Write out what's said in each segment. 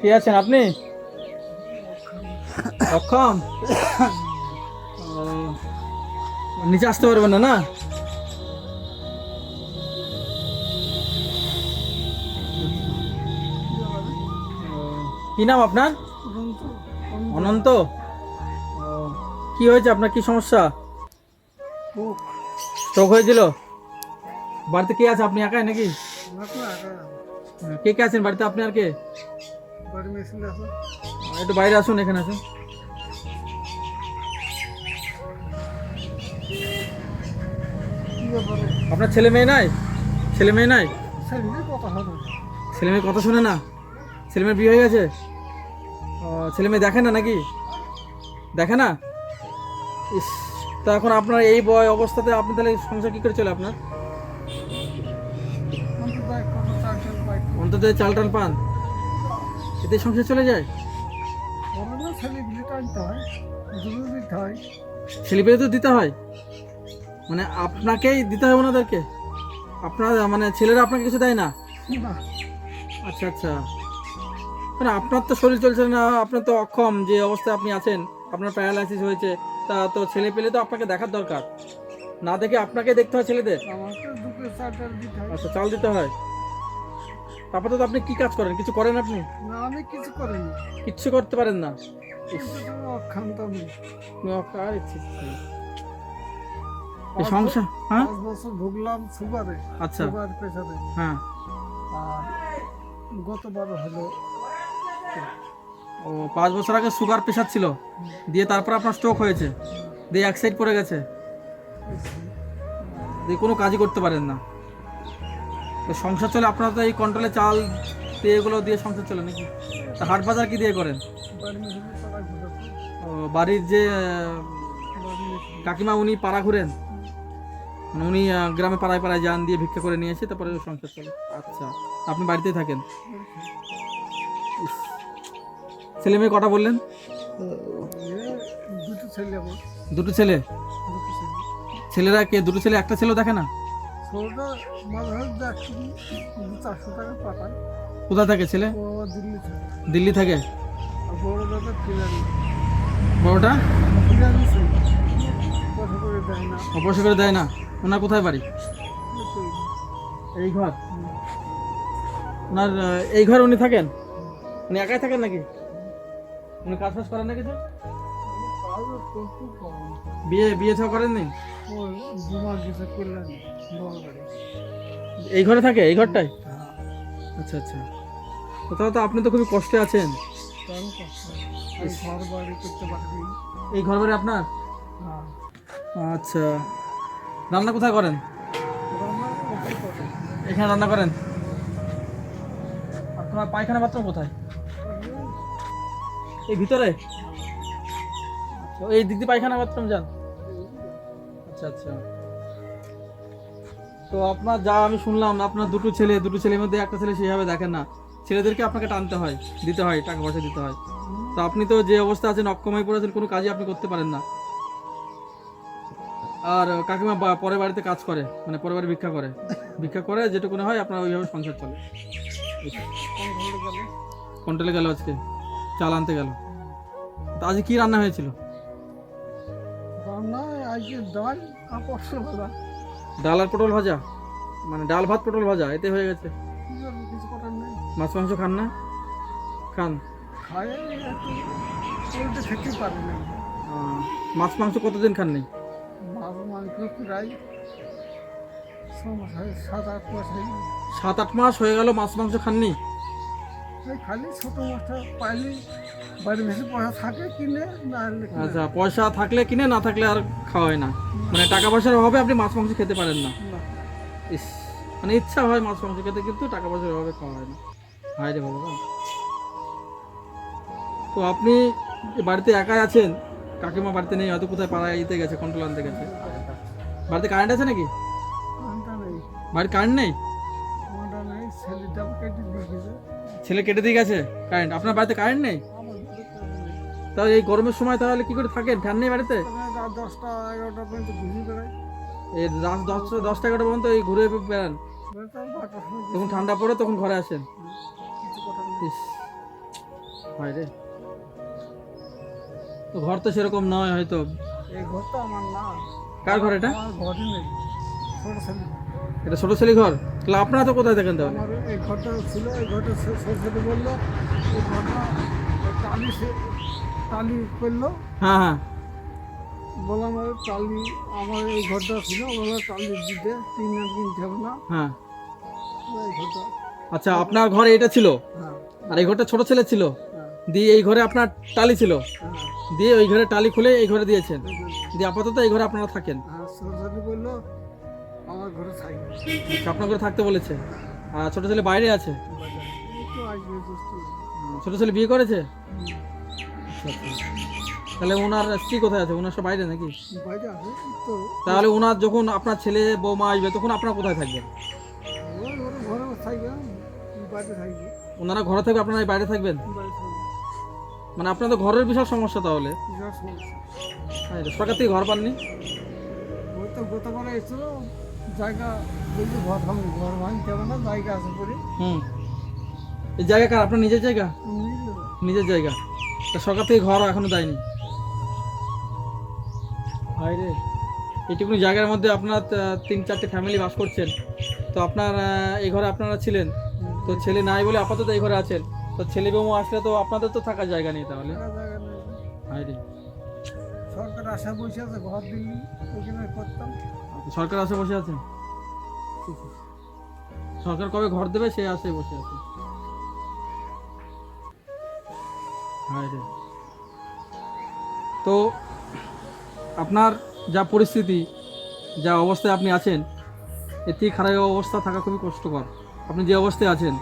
কে আছেন আপনি? অক্ষম? ও, নিচে আসতে পারবেন না না? ও, কি নাম আপনার? অনন্ত? ও, কি হয়েছে আপনার, কি সমস্যা? স্ট্রোক হয়েছিল? বাড়িতে কে আছে, আপনি একাই নাকি? কে কে আছেন বাড়িতে, আপনি আর কে? একটু বাইরে আসুন, এখানে আসুন। আপনার ছেলে মেয়ে নাই? ছেলে মেয়ে নাই? ছেলে মেয়ে কথা শোনে না? ছেলে মেয়ের বিয়ে হয়ে গেছে? ও, ছেলে মেয়ে দেখে না নাকি? দেখে না? ইস, তা এখন আপনার এই বয় অবস্থাতে আপনি তাহলে সংসার কি করে চলে আপনার? অন্তত চাল টাল পান, এতে সংসার চলে যায়? ছেলে পেলে তো দিতে হয়, মানে আপনাকেই দিতে হবে ওনাদেরকে? আপনার মানে ছেলেরা আপনাকে কিছু দেয় না? আচ্ছা আচ্ছা, মানে আপনার তো শরীর চলছে না, আপনার তো অক্ষম যে অবস্থায় আপনি আছেন, আপনার প্যারালাইসিস হয়েছে, তা তো ছেলে পেলে তো আপনাকে দেখার দরকার, না দেখে আপনাকে দেখতে হয় ছেলেদের। আচ্ছা, চাল দিতে হয়। তারপরে তো আপনি কি কাজ করেন, কিছু করেন আপনি? আমি কিছু করিনি। কিচ্ছু করতে পারেন না? ইস, অক্ষান্ত আমি। আপনি আর ইচ্ছে ইচ্ছে। এই সমস্যা, হ্যাঁ? 5 বছর ভুগলাম সুগারে। আচ্ছা, সুগার প্রেসারে। হ্যাঁ। আর গতবার হলো ও, 5 বছর আগে সুগার প্রেশার ছিল, দিয়ে তারপর আপনার স্ট্রোক হয়েছে, দিয়ে এক সাইড পড়ে গেছে, দিয়ে কোনো কাজই করতে পারেন না। তো সংসার চলে আপনার তো এই কন্ট্রোলে চাল দিয়ে, এগুলো দিয়ে সংসার চলে নাকি? তা হাট বাজার কি দিয়ে করেন? বাড়ি মেশিনে চালাই ঘুরাচ্ছি। ও, বাড়ির যে কাকিমা উনি পাড়া ঘুরেন, মানে উনি গ্রামে পাড়ায় পাড়ায় যান, দিয়ে ভিক্ষা করে নিয়ে এসে তারপরে সংসার চলে। আচ্ছা, আপনি বাড়িতেই থাকেন? ইস, ছেলে মেয়ে কটা বললেন? দুটো ছেলে আমার। দুটো ছেলে? দুটো ছেলে। ছেলেরা কে, দুটো ছেলে একটা ছেলেও দেখে না? ছোটটা মাঝে মাঝে যাচ্ছি 400 টাকা পাঠায়। কোথায় থাকে ছেলে? ও দিল্লি থাকে। দিল্লি থাকে? আর বড় দাদা ফিরানি। বড়টা? ফিরানি ছিল। পয়সা করে দেয় না। অপয়সা করে দেয় না? ওনার কোথায় বাড়ি? এই ঘর? ওনার এই ঘর উনি থাকেন? উনি একাই থাকেন নাকি? উনি কাজ ফাজ করেন না কিছু? বিয়ে বিয়ে ছাড়া করেননি? এই ঘরে থাকে, এই ঘরটায়? আচ্ছা আচ্ছা, কোথাও তো আপনি তো খুবই কষ্টে আছেন। এই ঘর বাড়ি আপনার? আচ্ছা, রান্না কোথায় করেন? এখানে রান্না করেন? আপনার পায়খানা বাথরুম কোথায়? এই ভিতরে? আচ্ছা, এই দিক দিয়ে পায়খানা বাথরুম যান? আচ্ছা আচ্ছা, তো আপনার যা আমি শুনলাম, আপনার দুটো ছেলে, দুটো ছেলের মধ্যে একটা ছেলে সেইভাবে দেখেন না, ছেলেদেরকে আপনাকে টানতে হয়, দিতে হয়, টাকা পয়সা দিতে হয়। তো আপনি তো যে অবস্থা আছেন, অক্ষম হয়ে পড়েছেন, কোনো কাজই আপনি করতে পারেন না। আর কাকিমা পরের বাড়িতে কাজ করে, মানে পরের বাড়ি ভিক্ষা করে, ভিক্ষা করে যেটুকু হয় আপনার ওইভাবে সংসার চলে। কন্ট্রোলে গেল আজকে, চাল আনতে গেল। তো আজকে কি রান্না হয়েছিল? ডাল আর পটল ভাজা, মানে ডাল ভাত পটল ভাজা, এতে হয়ে গেছে? মাছ মাংস খান না? খান? মাছ মাংস কতদিন খাননি? 7-8 মাস হয়ে গেল মাছ মাংস খাননি? খালি ছোট মাছটা পাইলে বাড়ি বেশি পয়সা থাকে কিনে, না হলে কিনে। আচ্ছা, পয়সা থাকলে কিনে, না থাকলে আর খাওয়া হয় না, মানে টাকা পয়সার অভাবে আপনি মাছ মাংস খেতে পারেন না? না। ইস, মানে ইচ্ছা হয় মাছ মাংস খেতে, কিন্তু টাকা পয়সার অভাবে খাওয়া হয় না। হায় রে ভগবান। তো আপনি বাড়িতে একাই আছেন? কাকিমা বাড়িতে নেই, হয়তো কোথায় পাড়ায় দিতে গেছে, কন্ট্রোল আনতে গেছে। বাড়িতে কারেন্ট আছে নাকি? কোনটা নেই, বাড়ির কারেন্ট নেই? কোনটা নেই, ছেলেটা কেটে দিয়ে গেছে। ছেলে কেটে দিয়ে গেছে কারেন্ট? আপনার বাড়িতে কারেন্ট নেই? আমার বাড়িতে কারেন্ট নেই। তাহলে এই গরমের সময় তাহলে কি করে থাকেন, ফ্যান নেই বাড়িতে? রাত 10টা 11টা পর্যন্ত ঘুরে বেড়াই। এই রাত 10টা 11টা পর্যন্ত এই ঘুরে বেড়ান? বেড়াতাম 12টার সময় যখন ঠান্ডা পড়ে তখন ঘরে আসেন? কিছু কথা নেই। ইস, হয় রে। তো ঘর তো সেরকম নয় হয়তো। এই ঘরটা আমার না, কার ঘর এটা? আমার ঘরই নেই, ছোট ছেলে। এটা ছোট ছেলে ঘর। তাহলে আপনারা তো কোথায় থাকেন তাহলে? আমার এই ঘরটা ছিল, এই ঘরটা ছোট ছেলে বললো এই ঘরটা টালি করলো। হ্যাঁ হ্যাঁ। বললাম আরে টালি, আমার এই ঘরটা ছিল, বললো টালি দিতে 3 দিন কিনতে হবে না, হ্যাঁ এই ঘরটা। আচ্ছা, আপনার ঘরে এটা ছিল হ্যাঁ আর এই ঘরটা ছোট ছেলে ছিল, হ্যাঁ দিয়ে এই ঘরে আপনার টালি ছিল, হ্যাঁ, দিয়ে ওই ঘরে টালি খুলে এই ঘরে দিয়েছেন, এই ঘরে। দিয়ে আপাতত এই ঘরে আপনারা থাকেন। হ্যাঁ, ছোট ছেলে বললো আমার ঘরে থাকি। আচ্ছা, আপনার ঘরে থাকতে বলেছে। আর ছোট ছেলে বাইরে আছে। একটু আসবে বুঝতে। ছোট ছেলে বিয়ে করেছে? হুম, আচ্ছা, আচ্ছা। তাহলে ওনার স্ত্রী কোথায় আছে? ওনার সব বাইরে নাকি? বাইরে আছে তো। তাহলে ওনার যখন আপনার ছেলে বৌমা আসবে তখন আপনারা কোথায় থাকবেন? ওই ঘরে ঘরে থাকবে, বাইরে থাকবে, ওনারা ঘরে থাকবে, আপনারা এই বাইরে থাকবেন? বাইরে থাকবে। মানে আপনাদের ঘরের বিশাল সমস্যা তাহলে। বিরাট সমস্যা। তাই তো, সরকার থেকে ঘর পাননি? ওই তো গতবারে এসেছিল, জায়গা বলছি ঘর ভাঙবে, ঘর ভাঙতে হবে না, জায়গা আছে পরে। হুম। এই জায়গা কার? আপনার নিজের জায়গা? নিয়ে নিজের জায়গা। তা সরকার থেকে ঘর এখনো দেয়নি? ভাই রে, এইটুকুনি জায়গার মধ্যে আপনার 3-4টে ফ্যামিলি বাস করছেন। তো আপনার এই ঘরে আপনারা ছিলেন, তো ছেলে নাই বলে আপাতত এই ঘরে আছেন। তো ছেলে বৌমা আসলে তো আপনাদের তো থাকার জায়গা নেই তাহলে। জায়গা নেই। ভাই রে, সরকার আশা বসে আছে, ঘর দিল্লি ওইখানে করতাম। সরকার আসে বসে আছে। সরকার কবে ঘর দেবে সে আসে বসে আছে। ভাই রে, তো আপনার যা পরিস্থিতি, যা অবস্থায় আপনি আছেন, এর থেকে খারাপ অবস্থা থাকা খুবই কষ্টকর। আপনি যে অবস্থায় আছেন,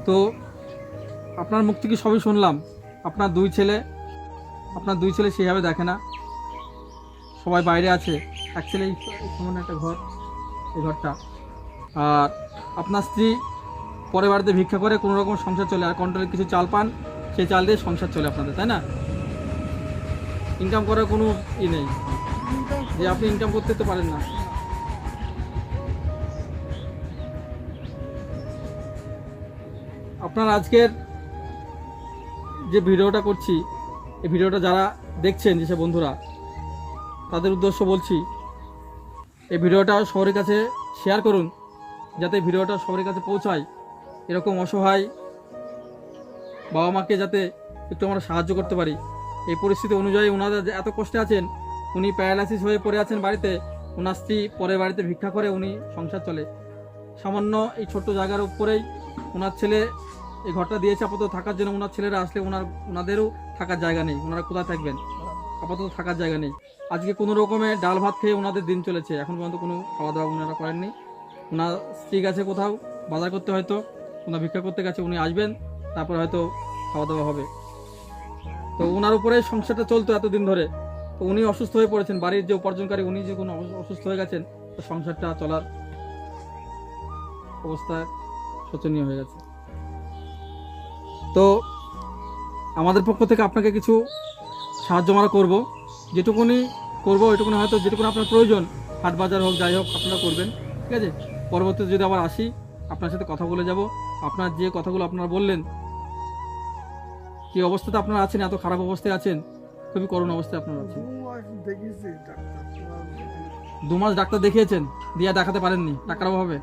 তো আপনার মুখ থেকে সবই শুনলাম। আপনার দুই ছেলে সেইভাবে দেখে না, সবাই বাইরে আছে। এক ছেলে সামান্য একটা ঘর, এই ঘরটা। আর আপনার স্ত্রী পরের বাড়িতে ভিক্ষা করে কোনো রকম সংসার চলে, আর কন্ট্রোলে কিছু চাল পান, সেই চাল দিয়ে সংসার চলে আপনাদের, তাই না? ইনকাম করার কোনো নেই যে আপনি ইনকাম করতে তো পারেন না। আপনার আজকের যে ভিডিওটা করছি, এই ভিডিওটা যারা দেখছেন, যেসব বন্ধুরা, তাদের উদ্দেশ্য বলছি, এই ভিডিওটা সবার কাছে শেয়ার করুন, যাতে ভিডিওটা সবার কাছে পৌঁছায়। এরকম অসহায় বাবা মাকে যাতে একটু আমরা সাহায্য করতে পারি। এই পরিস্থিতি অনুযায়ী ওনারা যে এত কষ্টে আছেন, উনি প্যারালাইসিস হয়ে পড়ে আছেন বাড়িতে, ওনার স্ত্রী পরের বাড়িতে ভিক্ষা করে উনি সংসার চলে। সামান্য এই ছোট্ট জায়গার উপরেই ওনার ছেলে এই ঘরটা দিয়েছে আপাতত থাকার জন্য। ওনার ছেলেরা আসলে ওনাদেরও থাকার জায়গা নেই। ওনারা কোথায় থাকবেন? আপাতত থাকার জায়গা নেই। আজকে কোনো রকমে ডাল ভাত খেয়ে ওনাদের দিন চলেছে, এখন পর্যন্ত কোনো খাওয়া দাওয়া ওনারা করেননি। ওনার স্ত্রী গেছে কোথাও বাজার করতে, হয়তো ওনার ভিক্ষা করতে গেছে, উনি আসবেন, তারপর হয়তো খাওয়া দাওয়া হবে। তো ওনার উপরে সংসারটা চলতো এতদিন ধরে। তো উনি অসুস্থ হয়ে পড়েছেন, বাড়ির যে উপার্জনকারী উনি যে কোনো অসুস্থ হয়ে গেছেন, তো সংসারটা চলার অবস্থা শোচনীয় হয়ে গেছে। তো আমাদের পক্ষ থেকে আপনাকে কিছু সাহায্য আমরা করব, যেটুকুনি করব ওইটুকুনি, হয়তো যেটুকুনি আপনার প্রয়োজন, হাট বাজার হোক যাই হোক আপনারা করবেন, ঠিক আছে? পরবর্তীতে যদি আবার আসি, আপনার সাথে কথা বলে যাব। আপনার যে কথাগুলো আপনারা বললেন, কি অবস্থাতে আপনারা আছেন, এত খারাপ অবস্থায় আছেন, খুবই করুণ অবস্থায় আপনারা আছেন। 2 মাস দেখিয়েছি ডাক্তার। 2 মাস ডাক্তার দেখিয়েছেন, দিয়ে দেখাতে পারেননি টাকার অভাবে?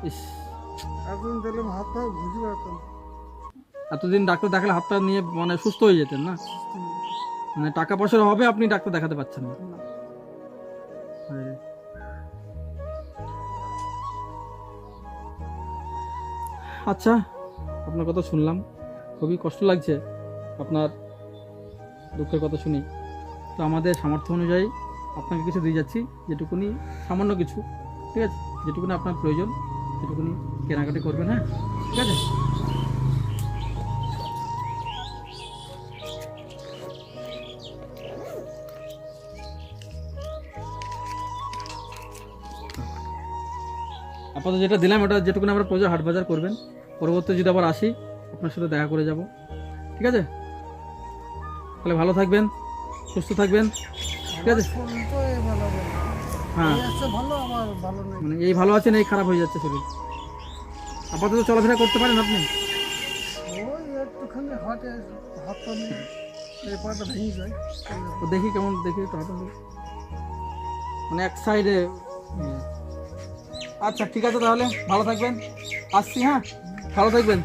ইস, এখন দিলাম হাত পা বুঝতে পারতাম। এতদিন ডাক্তার দেখালে হাত পা নিয়ে মানে সুস্থ হয়ে যেতেন না? মানে টাকা পয়সার অভাবে আপনি ডাক্তার দেখাতে পাচ্ছেন না। আরে। আচ্ছা, আপনার কথা শুনলাম, খুবই কষ্ট লাগছে আপনার দুঃখের কথা শুনি। তো আমাদের সামর্থ্য অনুযায়ী আপনাকে কিছু দিয়ে যাচ্ছি, যেটুকুনি সামান্য কিছু, ঠিক আছে? যেটুকুনি আপনার প্রয়োজন সেটুকুনি কেনাকাটি করবেন, হ্যাঁ, ঠিক আছে? আপাতত যেটা দিলাম ওটা যেটুকুনি আমরা প্রয়োজন হাট বাজার করবেন। পরবর্তী যদি আবার আসি, আপনার সাথে দেখা করে যাব, ঠিক আছে? তাহলে ভালো থাকবেন, সুস্থ থাকবেন, ঠিক আছে? শরীর তো এই ভালো হবে না। হ্যাঁ, এই আছে ভালো, আমার ভালো নেই। মানে এই ভালো আছেন, এই খারাপ হয়ে যাচ্ছে শরীর। আপাতত চলাফেরা করতে পারেন আপনি? একটুখানি হাটে হাত পা নিয়ে এই পাটা ভেঙে যায়। তো দেখি কেমন দেখি একটু হাঁটুন দেখি। মানে এক সাইডে। আচ্ছা ঠিক আছে, তাহলে ভালো থাকবেন, আসছি, হ্যাঁ ভালো থাকবেন।